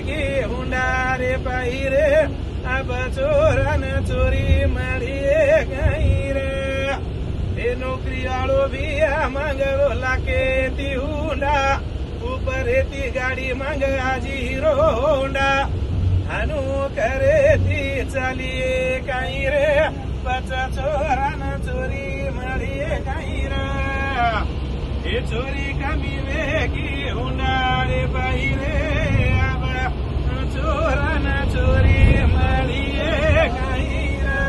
की हुंडा रे पाही रे अब चोरन चोरी मळीए गई रे ए नौकरी वालो भी मंगरो लाके ती हुंडा ऊपर ती गाड़ी मंग आजी हीरो होंडा हनु करे ती चलिए कहीं रे बचा चोरन चोरी मळीए गई रे ए चोरी कमी वेगी हुंडा रे पाही रे अब चोरन चोरी मळीए गई रे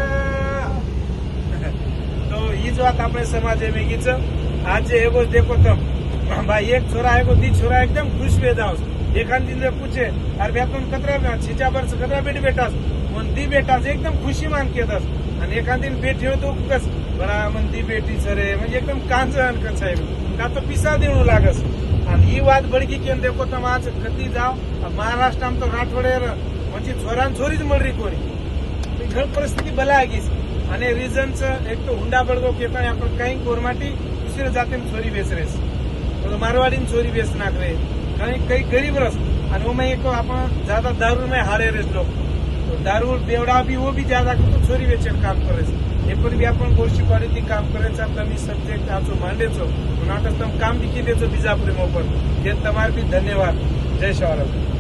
तो हीच बात अपने समाज में गीच आज एगो देखो तुम भाई एक छोरा है को दी छोरा एकदम खुश वे जाओ एक दिन में पूछे अरे भैया तुम कतरा छीचा पर कतरा बेटी बेटा मन दी बेटा एकदम खुशी मान के दस आणि एखाद दिन बेटी हो तो कस बरा मन दी बेटी सरे म्हणजे एकदम कांचन कसा आहे का तो पिसा देऊ लागस आणि ही बात बडकी केन देखो तुम आज कधी जाओ महाराष्ट्र तो राठवडे म्हणजे छोरान छोरीच मळरी कोणी घर परिस्थिती बला आहे आणि रिझनचं एक तो हुंडा बळगो केता आपण काही कोरमाटी दुसरे जाते छोरी बेचरेस तो मारवाड़ी चोरी बेच नाक रहे कहीं गरीब रस और वो में एक अपन ज्यादा दारू में हारे रहे लोग तो दारू बेवड़ा भी वो भी ज्यादा तो चोरी बेचे काम करे ये पर भी अपन गोष्टी क्वालिटी काम करायचं मी सब्जेक्ट आमचो मांडेचो नाटक काम दिखी देचो बिजापुरी मोपर हे तमार भी धन्यवाद जय शिवराम।